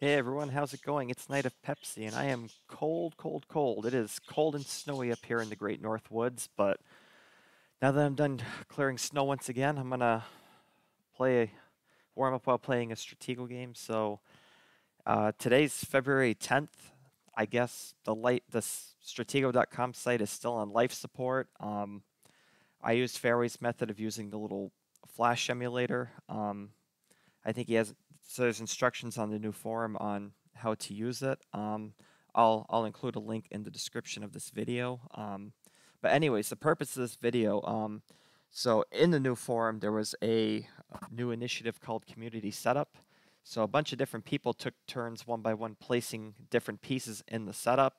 Hey everyone, how's it going? It's Night of Pepsi, and I am cold, cold, cold. It is cold and snowy up here in the Great North Woods, but now that I'm done clearing snow once again, I'm gonna play warm up while playing a Stratego game. So today's February 10th. I guess the Stratego.com site is still on life support. I used Fairway's method of using the little flash emulator. I think he has so there's instructions on the new forum on how to use it. I'll include a link in the description of this video. But anyways, the purpose of this video, so in the new forum there was a new initiative called Community Setup. So a bunch of different people took turns one by one placing different pieces in the setup.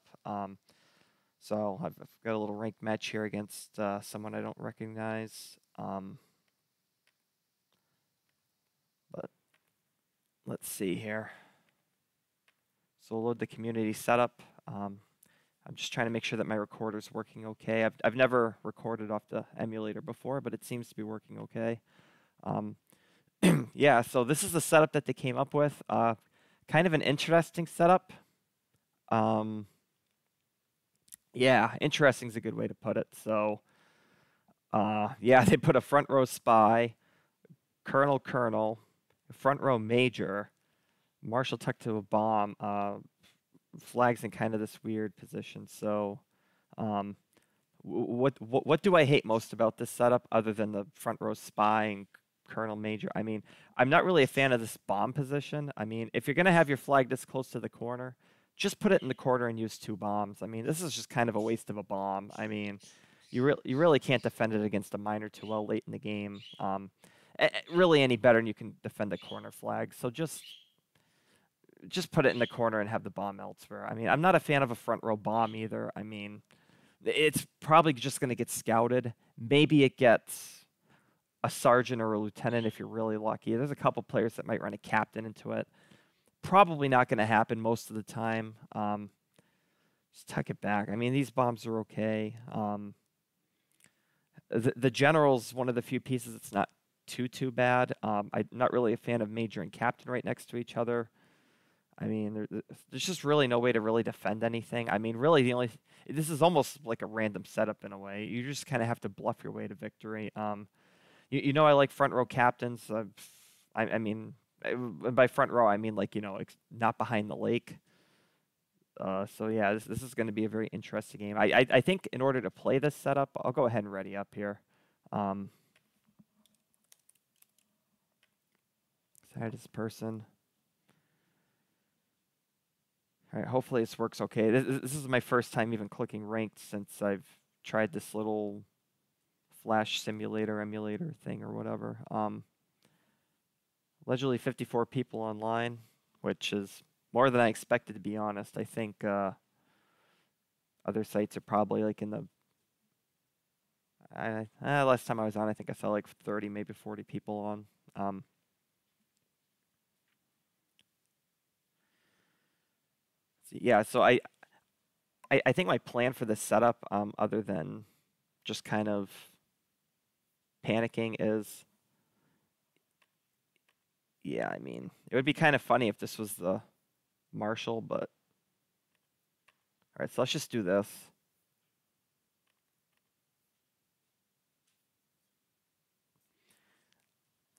So I've got a little ranked match here against someone I don't recognize. But let's see here. So we'll load the community setup. I'm just trying to make sure that my recorder's working okay. I've never recorded off the emulator before, but it seems to be working okay. Um, yeah, so this is the setup that they came up with. Kind of an interesting setup. Yeah, interesting is a good way to put it. So, yeah, they put a front row spy, colonel, front row major, Marshall tucked to a bomb, flags in kind of this weird position. So, um, what do I hate most about this setup other than the front row spy and Colonel Major? I mean, I'm not really a fan of this bomb position. I mean, if you're gonna have your flag this close to the corner, just put it in the corner and use two bombs. I mean, this is just kind of a waste of a bomb. I mean, you really can't defend it against a miner too well late in the game. Really any better than you can defend a corner flag. So just put it in the corner and have the bomb elsewhere. I mean, I'm not a fan of a front row bomb either. I mean, it's probably just going to get scouted. Maybe it gets a sergeant or a lieutenant if you're really lucky. There's a couple players that might run a captain into it. Probably not going to happen most of the time. Just tuck it back. I mean, these bombs are okay. The general's one of the few pieces that's not too bad. I'm not really a fan of major and captain right next to each other. I mean, there's just really no way to really defend anything. I mean, really, this is almost like a random setup in a way. You just kind of have to bluff your way to victory. You know, I like front row captains. I mean, by front row, I mean like not behind the lake. So yeah, this is going to be a very interesting game. I think in order to play this setup, I'll go ahead and ready up here. Side this person. All right, hopefully this works okay. This is my first time even clicking ranked since I've tried this little flash simulator emulator thing or whatever. Allegedly 54 people online, which is more than I expected, to be honest. I think other sites are probably like in the last time I was on, I think I saw like 30, maybe 40 people on. Yeah, so I think my plan for this setup, other than just kind of panicking, is, yeah, I mean, it would be kind of funny if this was the Marshall, but all right, so let's just do this.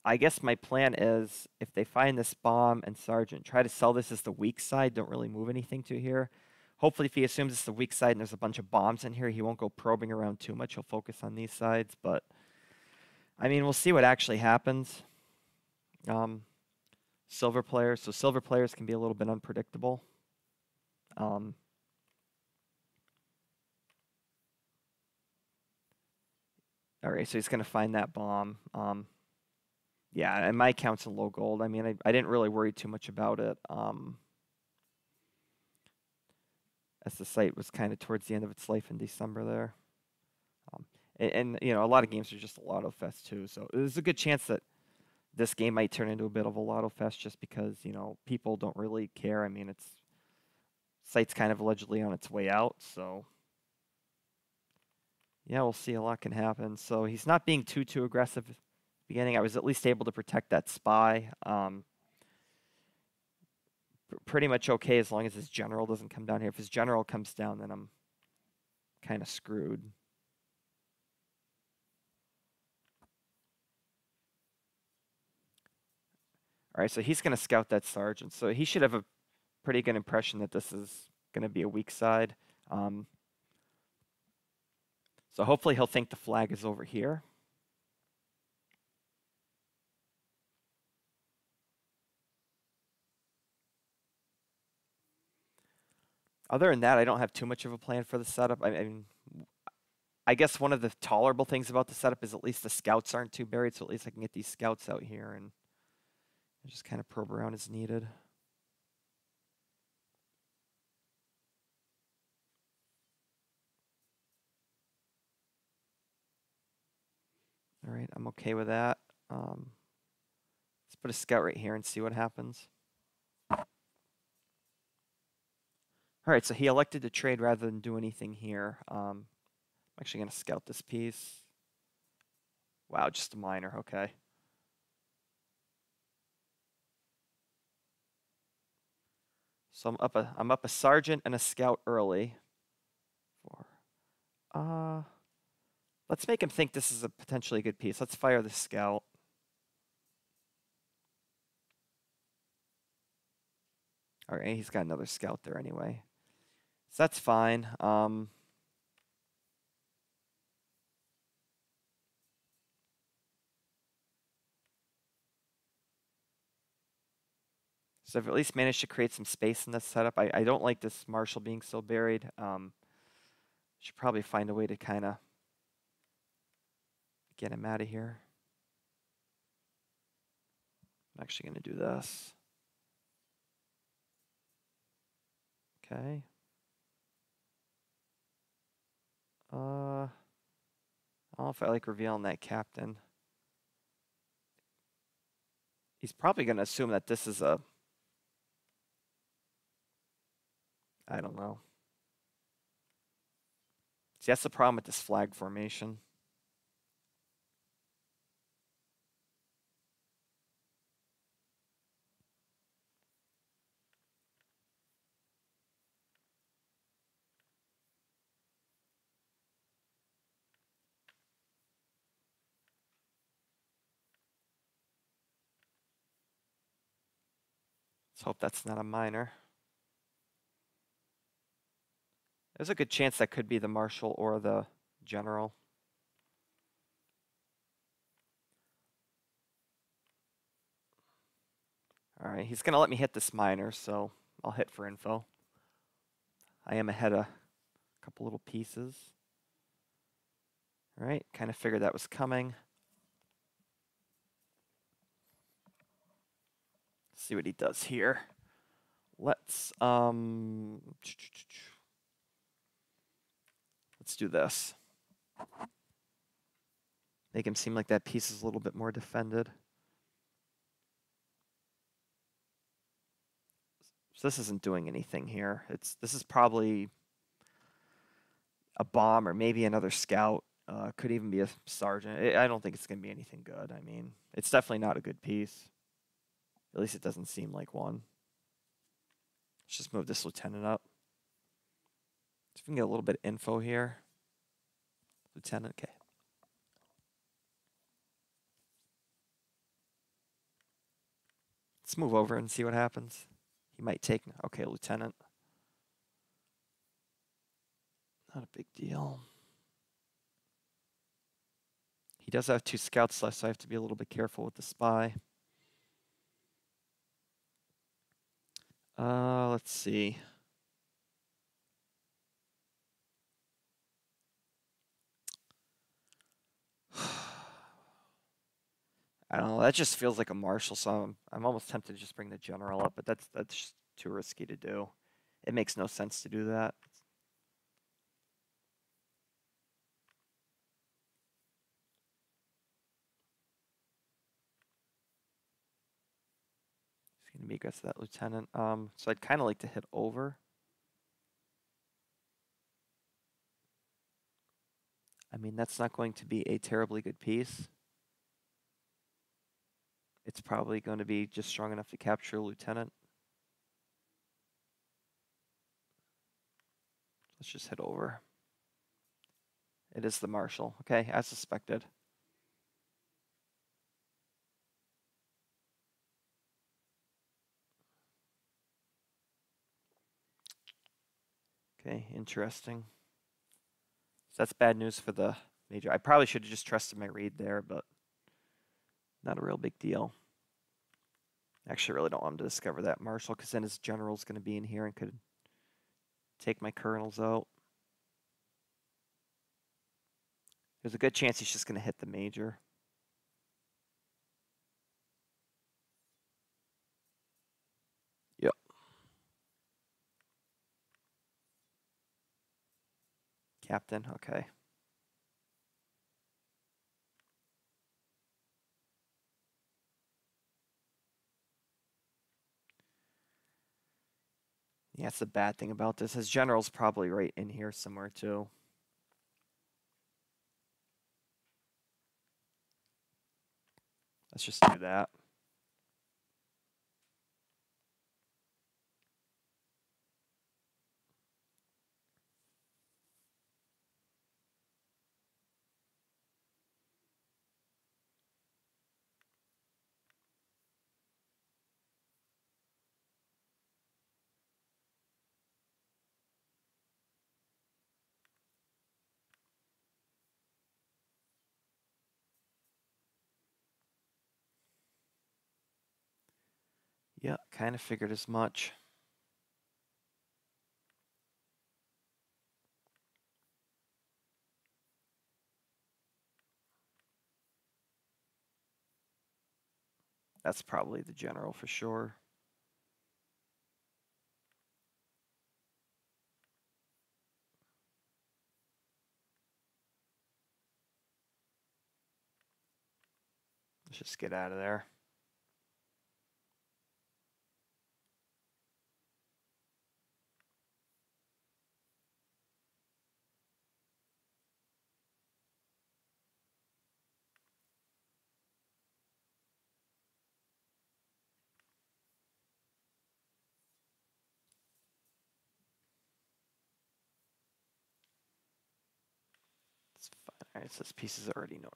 I guess my plan is if they find this bomb and sergeant, try to sell this as the weak side. Don't really move anything to here. Hopefully, if he assumes it's the weak side and there's a bunch of bombs in here, he won't go probing around too much. He'll focus on these sides. But, I mean, we'll see what actually happens. Silver players. So silver players can be a little bit unpredictable. All right, so he's going to find that bomb. Yeah, and my account's in low gold. I mean, I didn't really worry too much about it. As the site was kind of towards the end of its life in December there. And you know, a lot of games are just a lotto fest too. So there's a good chance that this game might turn into a bit of a lotto fest just because, you know, people don't really care. I mean, it's site's kind of allegedly on its way out, so yeah, we'll see. A lot can happen. So he's not being too aggressive at the beginning. I was at least able to protect that spy. pretty much okay as long as his general doesn't come down here. If his general comes down, then I'm kind of screwed. All right, so he's going to scout that sergeant. So he should have a pretty good impression that this is going to be a weak side. So hopefully he'll think the flag is over here. Other than that, I don't have too much of a plan for the setup. I mean, I guess one of the tolerable things about the setup is at least the scouts aren't too buried, so at least I can get these scouts out here and just kind of probe around as needed. All right, I'm okay with that. Let's put a scout right here and see what happens. All right, so he elected to trade rather than do anything here. I'm actually going to scout this piece. Wow, just a minor, okay. So I'm up a sergeant and a scout early. Let's make him think this is a potentially good piece. Let's fire the scout. All right, he's got another scout there anyway. So that's fine. So I've at least managed to create some space in this setup. I don't like this Marshal being so buried. Should probably find a way to kind of get him out of here. I'm actually going to do this. Okay. I don't know if I like revealing that captain. He's probably going to assume that this is a... I don't know. See, that's the problem with this flag formation. Let's hope that's not a minor. There's a good chance that could be the Marshal or the General. All right, he's going to let me hit this minor, so I'll hit for info. I am ahead a couple little pieces. All right, kind of figured that was coming. See what he does here. Let's do this. Make him seem like that piece is a little bit more defended. So this isn't doing anything here. This is probably a bomb or maybe another scout. Could even be a sergeant. I don't think it's going to be anything good. I mean, it's definitely not a good piece. At least it doesn't seem like one. Let's just move this lieutenant up. See if we can get a little bit of info here. Lieutenant, okay. Let's move over and see what happens. He might take, okay, lieutenant. Not a big deal. He does have 2 scouts left, so I have to be a little bit careful with the spy. Let's see. I don't know. That just feels like a Marshal, so I'm almost tempted to just bring the General up, but that's just too risky to do. It makes no sense to do that. He's going to be aggressive, that lieutenant. So I'd kind of like to hit over. I mean, that's not going to be a terribly good piece. It's probably going to be just strong enough to capture a lieutenant. Let's just hit over. It is the marshal. Okay, as suspected. Okay, interesting. So that's bad news for the major. I probably should have just trusted my read there, but not a real big deal. Actually, I really don't want him to discover that marshal, because then his general's going to be in here and could take my colonels out. There's a good chance he's just going to hit the major. Yep. Captain, okay. Yeah, that's the bad thing about this. His general's probably right in here somewhere too. Let's just do that. Yeah, kind of figured as much. That's probably the general for sure. Let's just get out of there. It's fine. All right, so this piece is already knowing.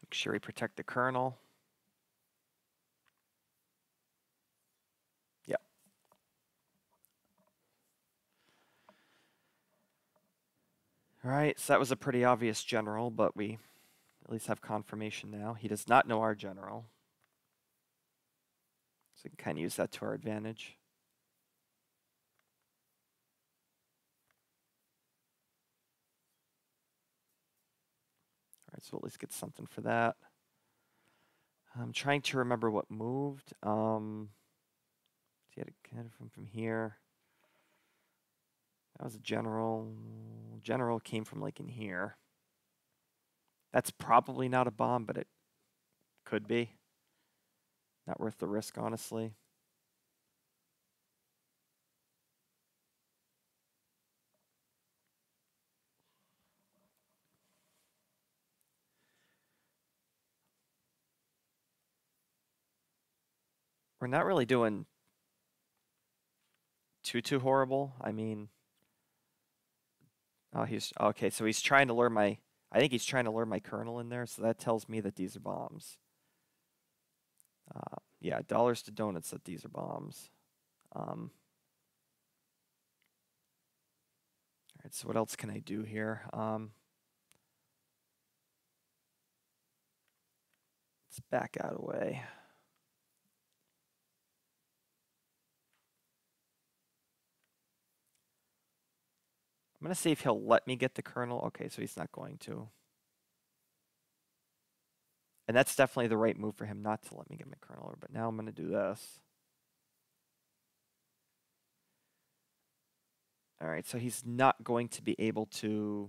Make sure we protect the colonel. Yep. All right, so that was a pretty obvious general, but we at least have confirmation now. He does not know our general. So we can kind of use that to our advantage. All right, so we'll at least get something for that. I'm trying to remember what moved. He had a kind of from here. That was a general. General came from like in here. That's probably not a bomb, but it could be. Not worth the risk, honestly. We're not really doing too horrible. I mean, oh, he's okay. So he's trying to lure my. I think he's trying to lure my colonel in there. So that tells me that these are bombs. Yeah, dollars to donuts that these are bombs. All right. So what else can I do here? Let's back out away. I'm gonna see if he'll let me get the colonel. Okay, so he's not going to. And that's definitely the right move for him not to let me get my colonel. But now I'm gonna do this. All right, so he's not going to be able to.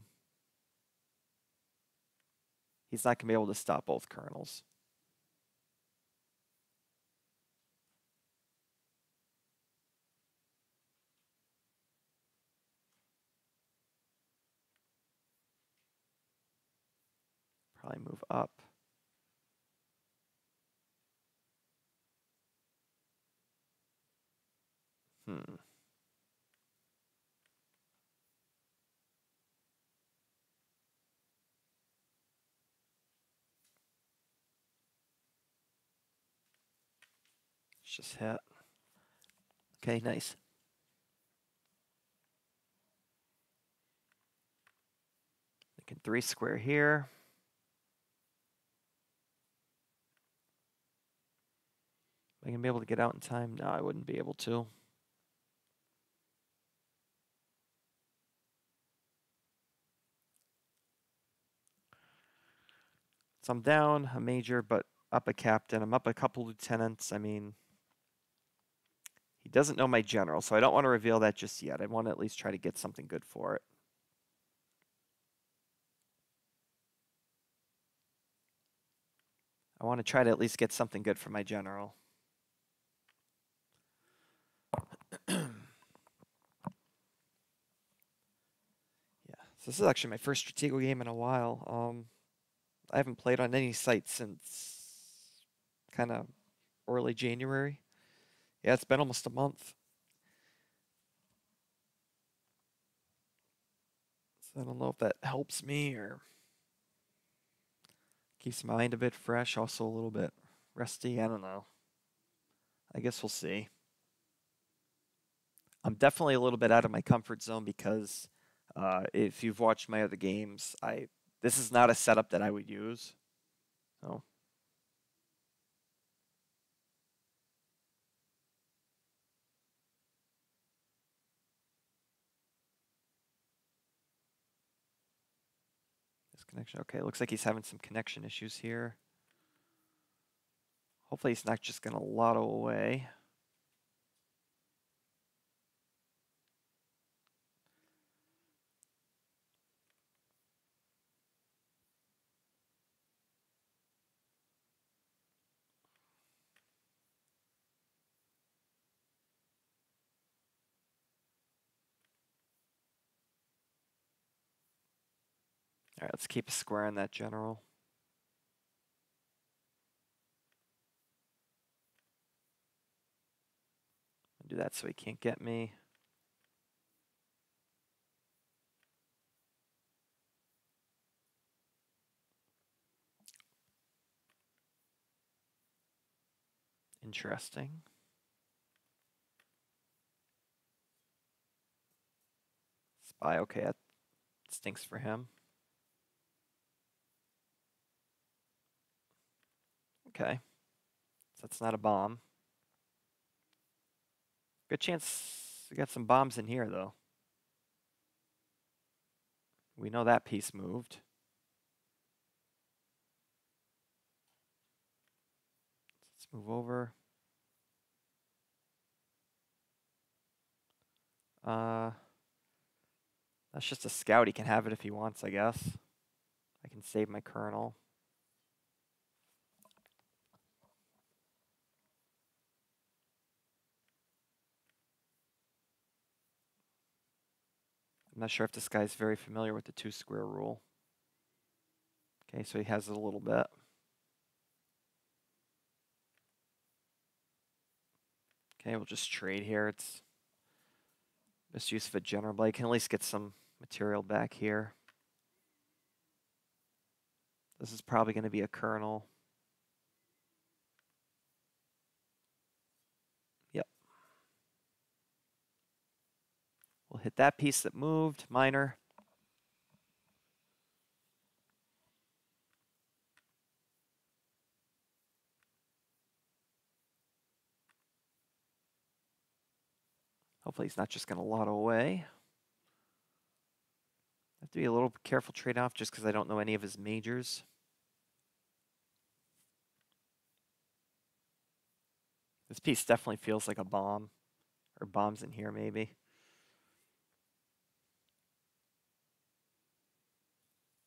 He's not gonna be able to stop both colonels. Probably move up. Hmm. Let's just hit. Okay, nice. Thinking 3 square here. Am I going to be able to get out in time? No, I wouldn't be able to. So I'm down a major, but up a captain. I'm up a couple lieutenants. I mean, he doesn't know my general, so I don't want to reveal that just yet. I want to at least try to get something good for it. I want to try to at least get something good for my general. Yeah, so this is actually my first Stratego game in a while. I haven't played on any site since kind of early January. Yeah, it's been almost a month. So I don't know if that helps me or keeps my mind a bit fresh, also a little bit rusty. I don't know. I guess we'll see. I'm definitely a little bit out of my comfort zone because if you've watched my other games, this is not a setup that I would use. So this connection. Okay, looks like he's having some connection issues here. Hopefully he's not just going to lotto away. All right, let's keep a square on that general. I'll do that so he can't get me. Interesting. Spy, okay, that stinks for him. Okay, so that's not a bomb. Good chance we got some bombs in here, though. We know that piece moved. Let's move over. That's just a scout. He can have it if he wants, I guess. I can save my colonel. I'm not sure if this guy's very familiar with the 2 square rule. Okay, so he has it a little bit. Okay, we'll just trade here. It's misuse of a general, but I can at least get some material back here. This is probably going to be a colonel. Yep. We'll hit that piece that moved, minor. Hopefully he's not just going to lotto away. I have to be a little careful trade-off just because I don't know any of his majors. This piece definitely feels like a bomb. Or bombs in here, maybe.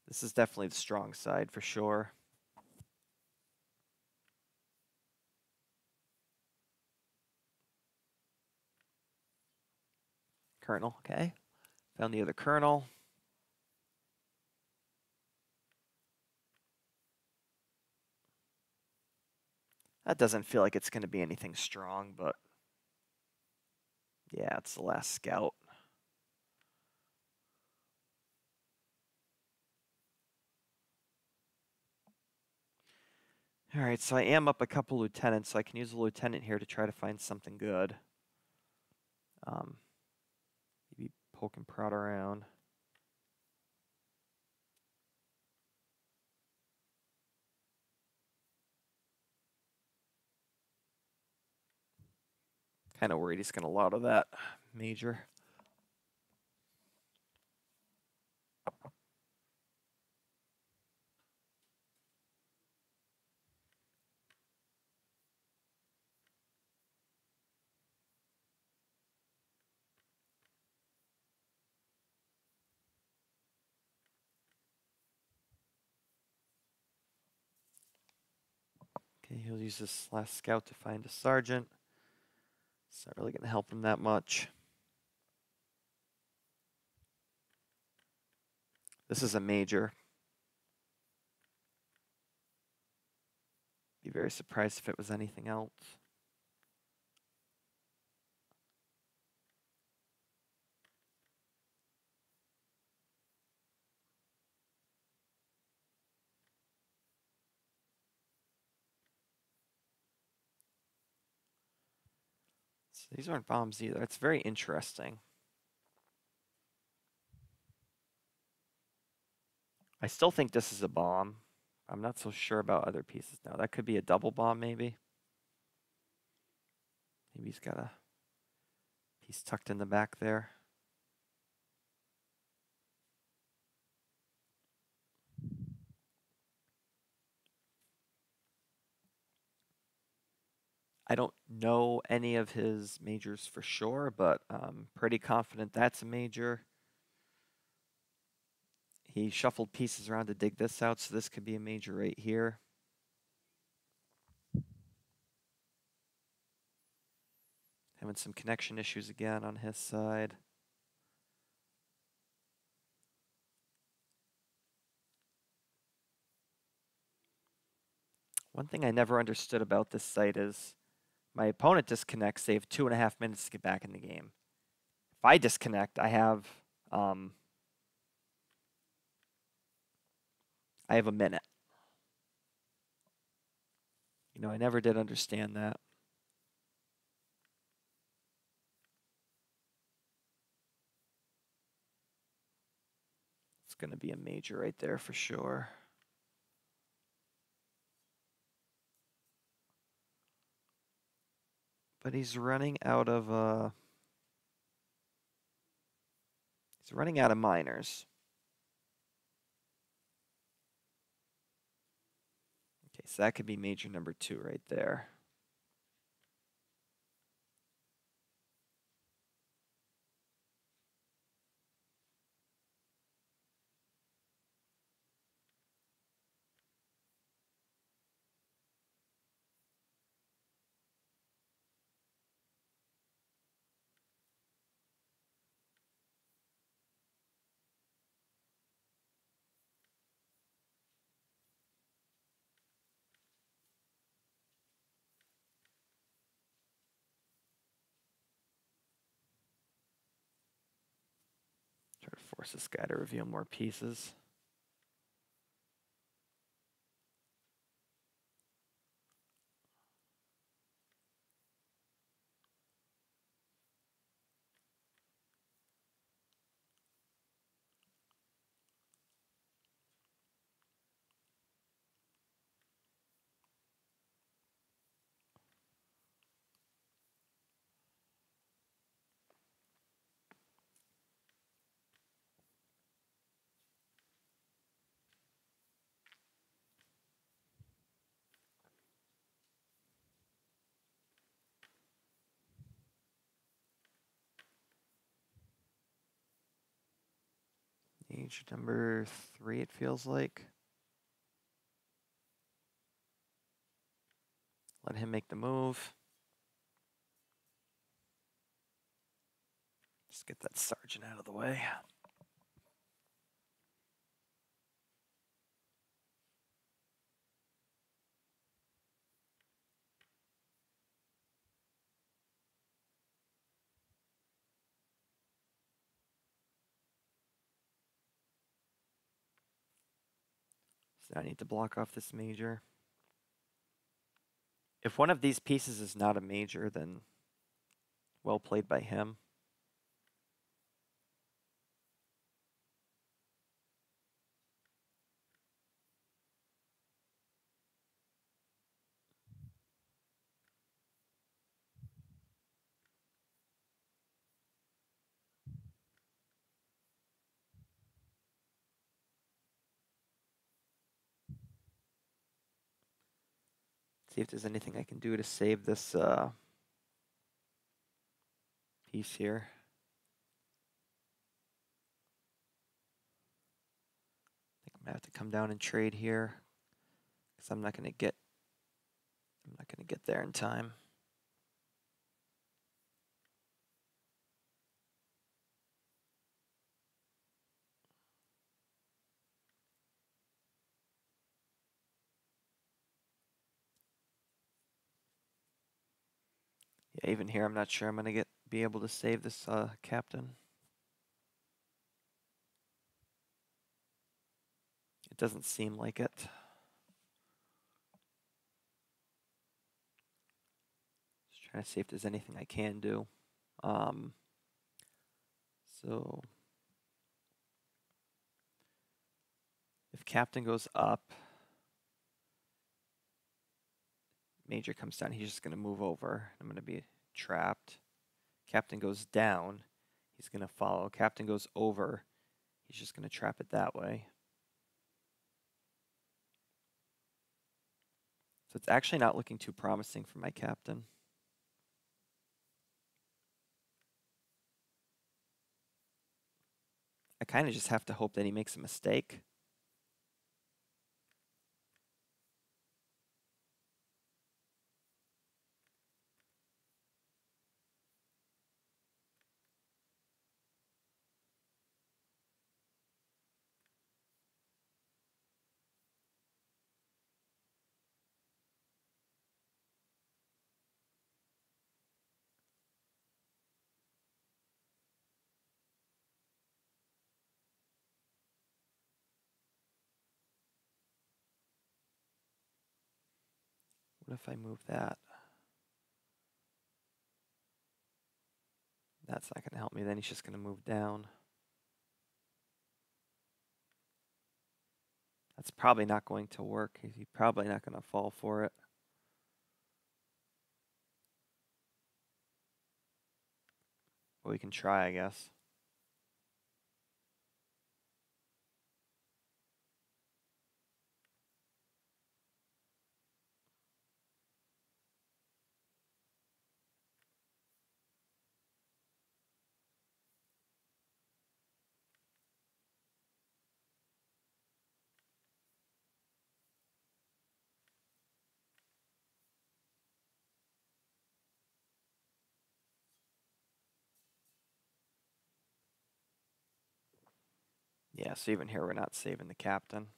This is definitely the strong side for sure. Colonel, okay. Found the other colonel. That doesn't feel like it's going to be anything strong, but yeah, it's the last scout. All right, so I am up a couple lieutenants, so I can use a lieutenant here to try to find something good. Maybe poke and prod around. Kind of worried he's going to lotto that major. Okay, he'll use this last scout to find a sergeant. It's not really going to help him that much. This is a major. Be very surprised if it was anything else. So these aren't bombs either. It's very interesting. I still think this is a bomb. I'm not so sure about other pieces now. That could be a double bomb, maybe. Maybe he's got a piece tucked in the back there. I don't know any of his majors for sure, but I'm pretty confident that's a major. He shuffled pieces around to dig this out, so this could be a major right here. Having some connection issues again on his side. One thing I never understood about this site is my opponent disconnects, they have 2.5 minutes to get back in the game. If I disconnect, I have a minute. You know, I never did understand that. It's going to be a major right there for sure. But he's running out of minors. Okay, so that could be major number 2 right there. Try to force this guy to reveal more pieces. Age number 3, it feels like. Let him make the move. Just get that sergeant out of the way. So I need to block off this major. If one of these pieces is not a major, then well played by him. See if there's anything I can do to save this piece here. I think I'm gonna have to come down and trade here because I'm not gonna get there in time. Yeah, even here, I'm not sure I'm gonna be able to save this captain. It doesn't seem like it. Just trying to see if there's anything I can do. So if captain goes up, major comes down, he's just gonna move over. I'm gonna be trapped. Captain goes down, he's gonna follow. Captain goes over, he's just gonna trap it that way. So it's actually not looking too promising for my captain. I kind of just have to hope that he makes a mistake. What if I move that? That's not going to help me. Then he's just going to move down. That's probably not going to work. He's probably not going to fall for it. But we can try, I guess. Yeah, so even here we're not saving the captain.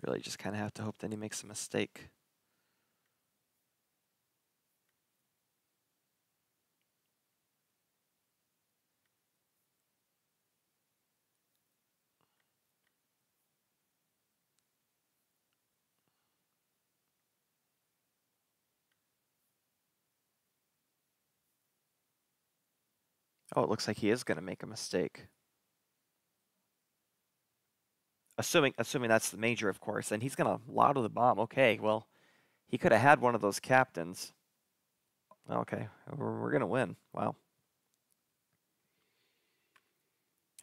Really just kind of have to hope that he makes a mistake. Oh, it looks like he is going to make a mistake. Assuming that's the major, of course, and he's going to lotto the bomb. Okay, well, he could have had one of those captains. Okay, we're going to win. Wow.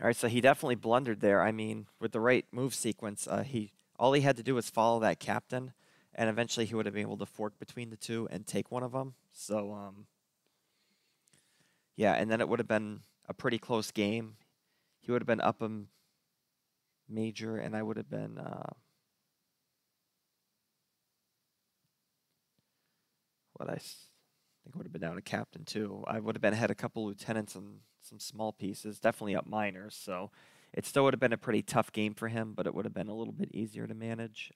All right, so he definitely blundered there. I mean, with the right move sequence, all he had to do was follow that captain, and eventually he would have been able to fork between the two and take one of them. So, yeah, and then it would have been a pretty close game. He would have been up a major, and I would have been think would have been down a captain too. I would have been ahead a couple lieutenants and some small pieces, definitely up minors. So it still would have been a pretty tough game for him, but it would have been a little bit easier to manage.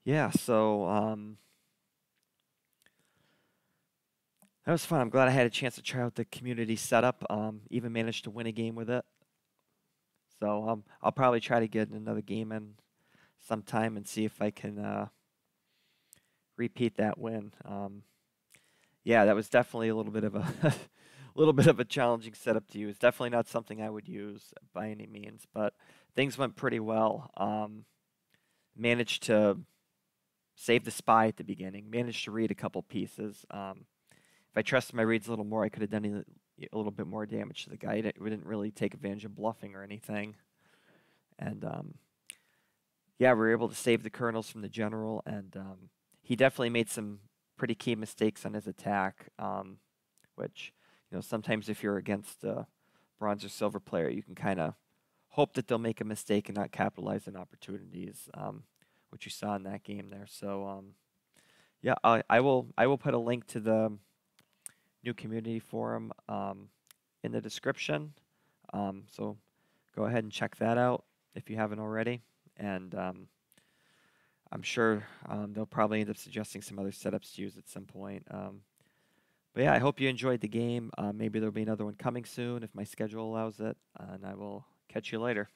Yeah, so that was fun. I'm glad I had a chance to try out the community setup. Even managed to win a game with it. So I'll probably try to get another game in sometime and see if I can repeat that win. Yeah, that was definitely a little bit of a a little bit of a challenging setup to use. Definitely not something I would use by any means, but things went pretty well. Managed to save the spy at the beginning. Managed to read a couple pieces. If I trusted my reads a little more, I could have done a little bit more damage to the guy. We didn't really take advantage of bluffing or anything, and yeah, we were able to save the colonels from the general, and he definitely made some pretty key mistakes on his attack, which, sometimes if you're against a bronze or silver player, you can kind of hope that they'll make a mistake and not capitalize on opportunities, which you saw in that game there. So, yeah, I will put a link to the new community forum in the description. So go ahead and check that out if you haven't already. And I'm sure they'll probably end up suggesting some other setups to use at some point. But yeah, I hope you enjoyed the game. Maybe there'll be another one coming soon if my schedule allows it. And I will catch you later.